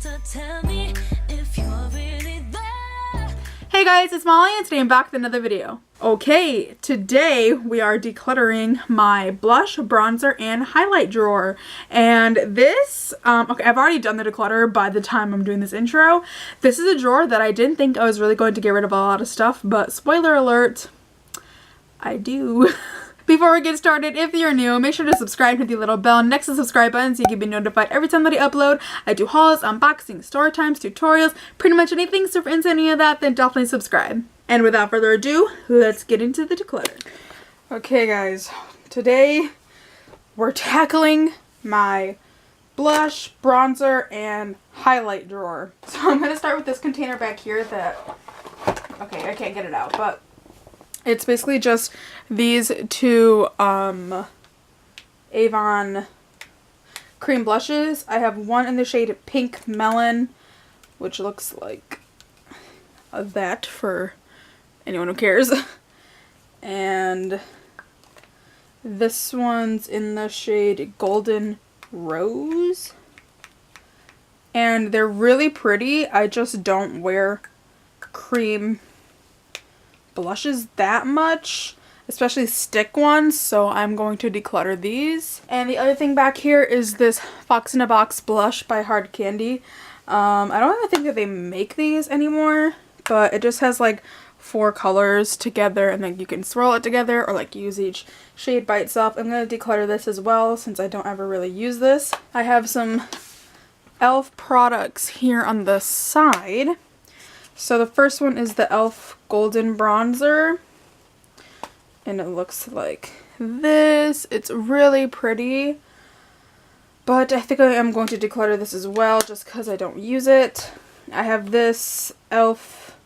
So tell me if you're really there. Hey guys, it's Molly and today I'm back with another video. Okay, today we are decluttering my blush, bronzer, and highlight drawer. And this, okay, I've already done the declutter by the time I'm doing this intro. This is a drawer that I didn't think I was really going to get rid of a lot of stuff, but spoiler alert, I do. Before we get started, if you're new, make sure to subscribe, hit the little bell next to the subscribe button so you can be notified every time that I upload. I do hauls, unboxing, story times, tutorials, pretty much anything. So if you're into any of that, then definitely subscribe. And without further ado, let's get into the declutter. Okay guys, today we're tackling my blush, bronzer, and highlight drawer. So I'm going to start with this container back here that, okay, I can't get it out, but it's basically just these two Avon cream blushes. I have one in the shade Pink Melon, which looks like that for anyone who cares. And this one's in the shade Golden Rose. And they're really pretty. I just don't wear cream blushes that much, especially stick ones, so I'm going to declutter these. And the other thing back here is this Fox in a Box blush by Hard Candy. I don't even think that they make these anymore, but it just has like 4 colors together and then you can swirl it together or like use each shade by itself. I'm going to declutter this as well since I don't ever really use this. I have some e.l.f. products here on the side. So the first one is the e.l.f. Golden Bronzer, and it looks like this. It's really pretty, but I think I am going to declutter this as well just because I don't use it. I have this e.l.f.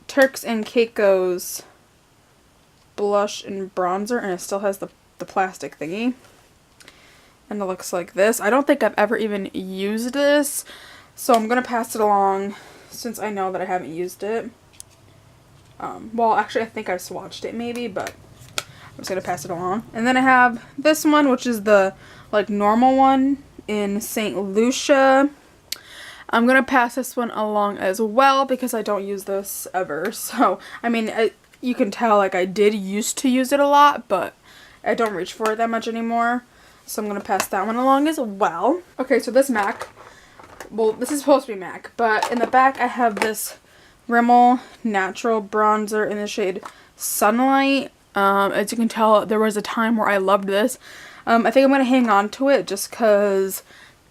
Turks and Caicos blush and bronzer, and it still has the plastic thingy, and it looks like this. I don't think I've ever even used this, so I'm going to pass it along since I know that I haven't used it. Well, actually I think I've swatched it maybe, but I'm just going to pass it along. And then I have this one, which is the like normal one in St. Lucia. I'm going to pass this one along as well because I don't use this ever. So, I mean, you can tell like I did used to use it a lot, but I don't reach for it that much anymore. So I'm going to pass that one along as well. Okay, so this MAC. Well, this is supposed to be MAC, but in the back I have this Rimmel Natural Bronzer in the shade Sunlight. As you can tell, there was a time where I loved this. I think I'm going to hang on to it just because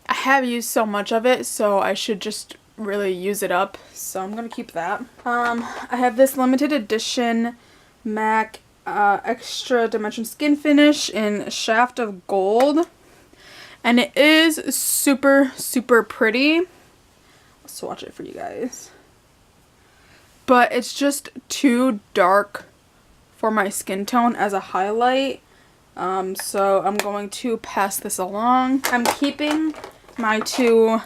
I have used so much of it, so I should just really use it up. So I'm going to keep that. I have this limited edition MAC Extra Dimension Skin Finish in Shaft of Gold. And it is super, super pretty. I'll swatch it for you guys. But it's just too dark for my skin tone as a highlight. So I'm going to pass this along. I'm keeping my 2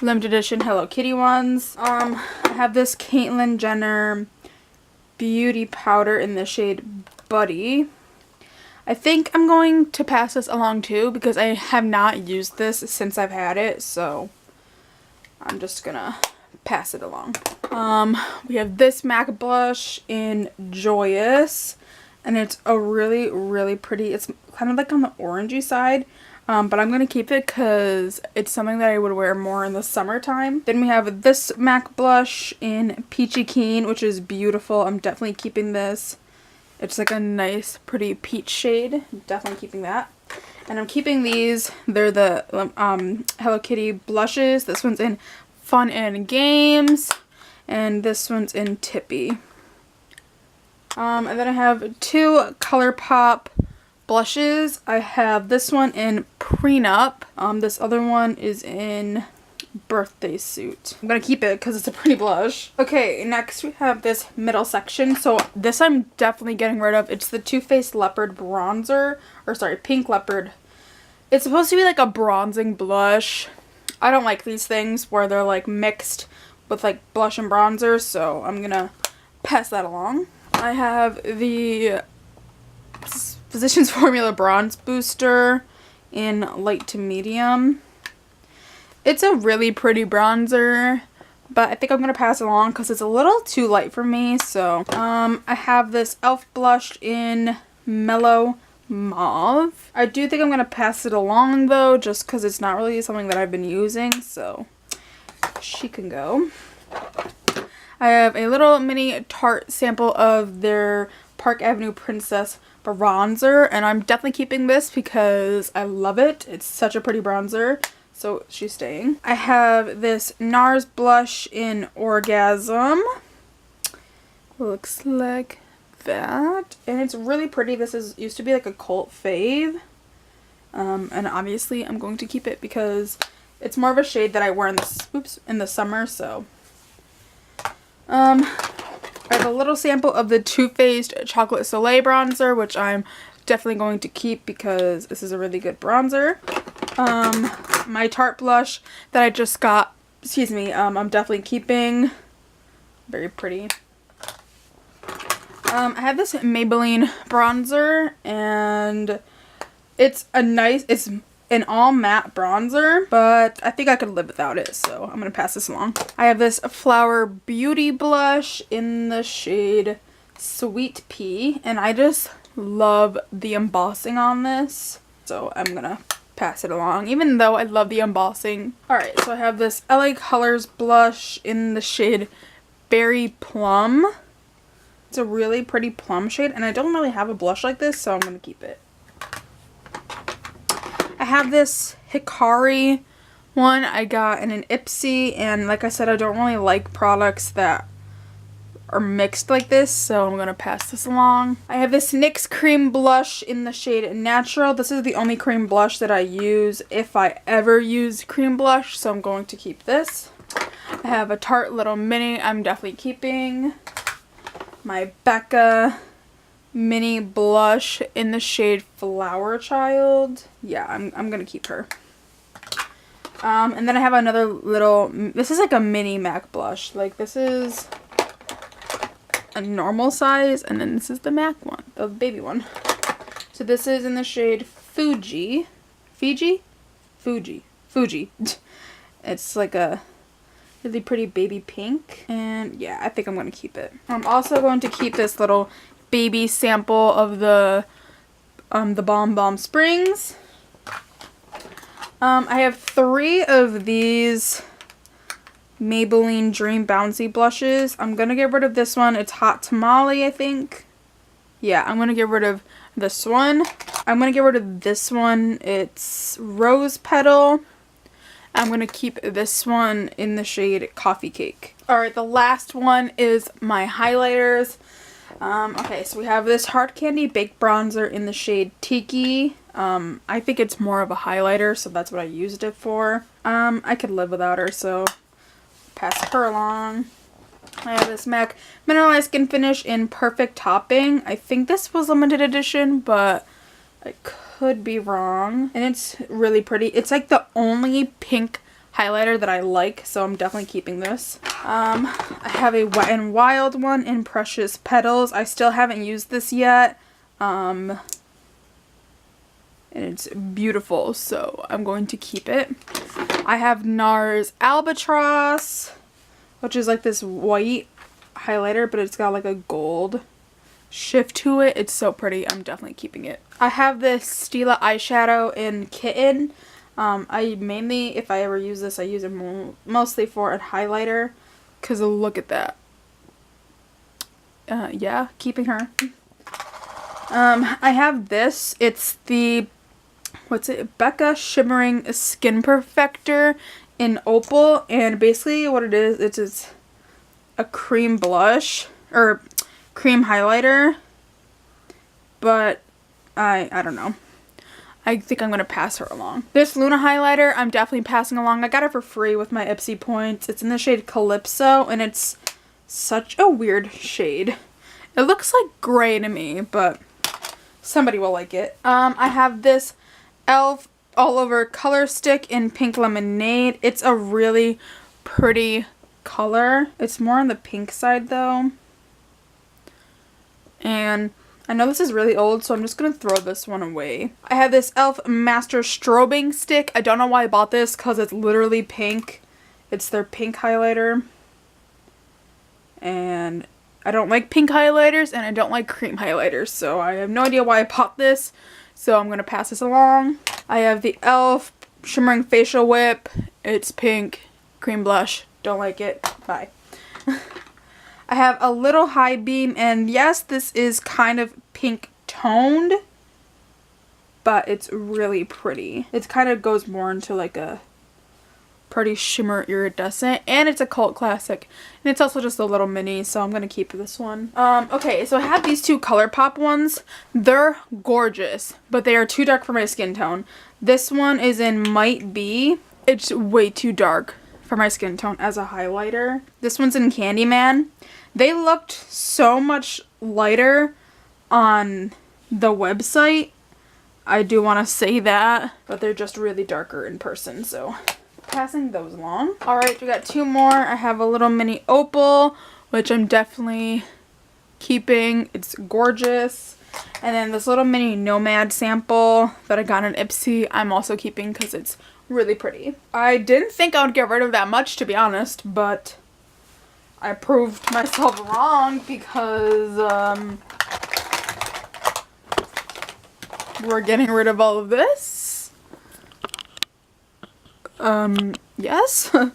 limited edition Hello Kitty ones. I have this Caitlyn Jenner Beauty Powder in the shade Buddy. I think I'm going to pass this along too because I have not used this since I've had it, so I'm just gonna pass it along. We have this MAC blush in Joyous, and it's a really, really pretty, it's kind of like on the orangey side, but I'm gonna keep it because it's something that I would wear more in the summertime. Then we have this MAC blush in Peachy Keen, which is beautiful. I'm definitely keeping this. It's like a nice, pretty peach shade. Definitely keeping that. And I'm keeping these. They're the Hello Kitty blushes. This one's in Fun and Games. And this one's in Tippy. And then I have 2 ColourPop blushes. I have this one in Prenup. This other one is in Birthday Suit. I'm gonna keep it because it's a pretty blush. Okay, next we have this middle section. So this I'm definitely getting rid of. It's the Too Faced Leopard bronzer, or sorry, Pink Leopard. It's supposed to be like a bronzing blush. I don't like these things where they're like mixed with like blush and bronzer, so I'm gonna pass that along. I have the Physicians Formula Bronze Booster in light to medium. It's a really pretty bronzer, but I think I'm going to pass it along because it's a little too light for me. So I have this e.l.f. blush in Mellow Mauve. I do think I'm going to pass it along though, just because it's not really something that I've been using, so she can go. I have a little mini Tarte sample of their Park Avenue Princess bronzer, and I'm definitely keeping this because I love it. It's such a pretty bronzer, so she's staying. I have this NARS blush in Orgasm. Looks like that, and it's really pretty. This used to be like a cult fave, and obviously I'm going to keep it because it's more of a shade that I wear in the summer. So I have a little sample of the Too Faced Chocolate Soleil bronzer, which I'm definitely going to keep because this is a really good bronzer. My Tarte blush that I just got, I'm definitely keeping. Very pretty. I have this Maybelline bronzer, and it's an all matte bronzer, but I think I could live without it, so I'm gonna pass this along. I have this Flower Beauty blush in the shade Sweet Pea, and I just love the embossing on this, so I'm gonna pass it along, even though I love the embossing. Alright, so I have this LA Colors blush in the shade Berry Plum. It's a really pretty plum shade, and I don't really have a blush like this, so I'm going to keep it. I have this Hikari one I got in an Ipsy, and like I said, I don't really like products that are mixed like this, so I'm going to pass this along. I have this NYX cream blush in the shade Natural. This is the only cream blush that I use if I ever use cream blush, so I'm going to keep this. I have a Tarte Little Mini I'm definitely keeping. My Becca mini blush in the shade Flower Child. Yeah, I'm gonna keep her. And then I have another little, this is like a mini MAC blush. Like, this is a normal size, and then this is the MAC one, the baby one. So this is in the shade Fuji. Fuji. It's like a really pretty baby pink, and yeah, I think I'm going to keep it. I'm also going to keep this little baby sample of the Bomb Bomb Springs. I have 3 of these Maybelline Dream Bouncy blushes. I'm going to get rid of this one. It's Hot Tamale, I think. Yeah, I'm going to get rid of this one. I'm going to get rid of this one. It's Rose Petal. I'm going to keep this one in the shade Coffee Cake. Alright, the last one is my highlighters. Okay, so we have this Hard Candy Baked Bronzer in the shade Tiki. I think it's more of a highlighter, so that's what I used it for. I could live without her, so pass her along. I have this MAC Mineralized Skin Finish in Perfect Topping. I think this was limited edition, but I could be wrong. And it's really pretty. It's like the only pink highlighter that I like, so I'm definitely keeping this. I have a Wet n Wild one in Precious Petals. I still haven't used this yet. And it's beautiful, so I'm going to keep it. I have NARS Albatross, which is like this white highlighter, but it's got like a gold shift to it. It's so pretty. I'm definitely keeping it. I have this Stila eyeshadow in Kitten. I mainly, if I ever use this, I use it mostly for a highlighter, because look at that. Yeah, keeping her. I have this. It's the, Becca Shimmering Skin Perfector in Opal, and basically what it is, it's a cream blush, or cream highlighter, but I don't know. I think I'm going to pass her along. This Luna highlighter, I'm definitely passing along. I got it for free with my Ipsy points. It's in the shade Calypso, and it's such a weird shade. It looks like gray to me, but somebody will like it. I have this e.l.f. All Over Color Stick in Pink Lemonade. It's a really pretty color. It's more on the pink side, though. And I know this is really old, so I'm just going to throw this one away. I have this e.l.f. Master Strobing Stick. I don't know why I bought this because it's literally pink. It's their pink highlighter. And I don't like pink highlighters and I don't like cream highlighters. So I have no idea why I bought this. So I'm going to pass this along. I have the e.l.f. Shimmering Facial Whip. It's pink. Cream blush. Don't like it. Bye. I have a little high beam, and yes, this is kind of pink toned, but it's really pretty. It kind of goes more into like a pretty shimmer iridescent, and it's a cult classic, and it's also just a little mini, so I'm gonna keep this one. Okay, so I have these two ColourPop ones. They're gorgeous, but they are too dark for my skin tone. This one is in Might Be. It's way too dark for my skin tone as a highlighter. This one's in Candyman. They looked so much lighter on the website. I do want to say that, but they're just really darker in person, so passing those along. Alright, we got two more. I have a little mini opal, which I'm definitely keeping. It's gorgeous. And then this little mini Nomad sample that I got in Ipsy, I'm also keeping because it's really pretty. I didn't think I would get rid of that much, to be honest, but I proved myself wrong because we're getting rid of all of this. Yes. And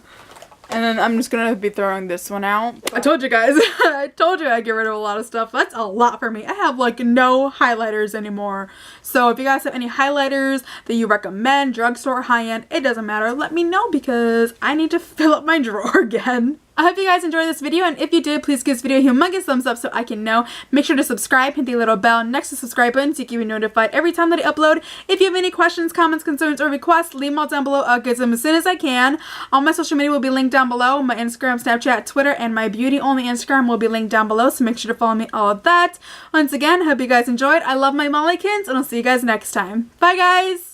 then I'm just gonna be throwing this one out. I told you guys, I told you I'd get rid of a lot of stuff. That's a lot for me. I have like no highlighters anymore. So if you guys have any highlighters that you recommend, drugstore, high-end, it doesn't matter. Let me know because I need to fill up my drawer again. I hope you guys enjoyed this video, and if you did, please give this video a humongous thumbs up so I can know. Make sure to subscribe, hit the little bell next to the subscribe button so you can be notified every time that I upload. If you have any questions, comments, concerns, or requests, leave them all down below. I'll get them as soon as I can. All my social media will be linked down below. My Instagram, Snapchat, Twitter, and my beauty-only Instagram will be linked down below, so make sure to follow me all of that. Once again, hope you guys enjoyed. I love my Mollykins, and I'll see you guys next time. Bye, guys!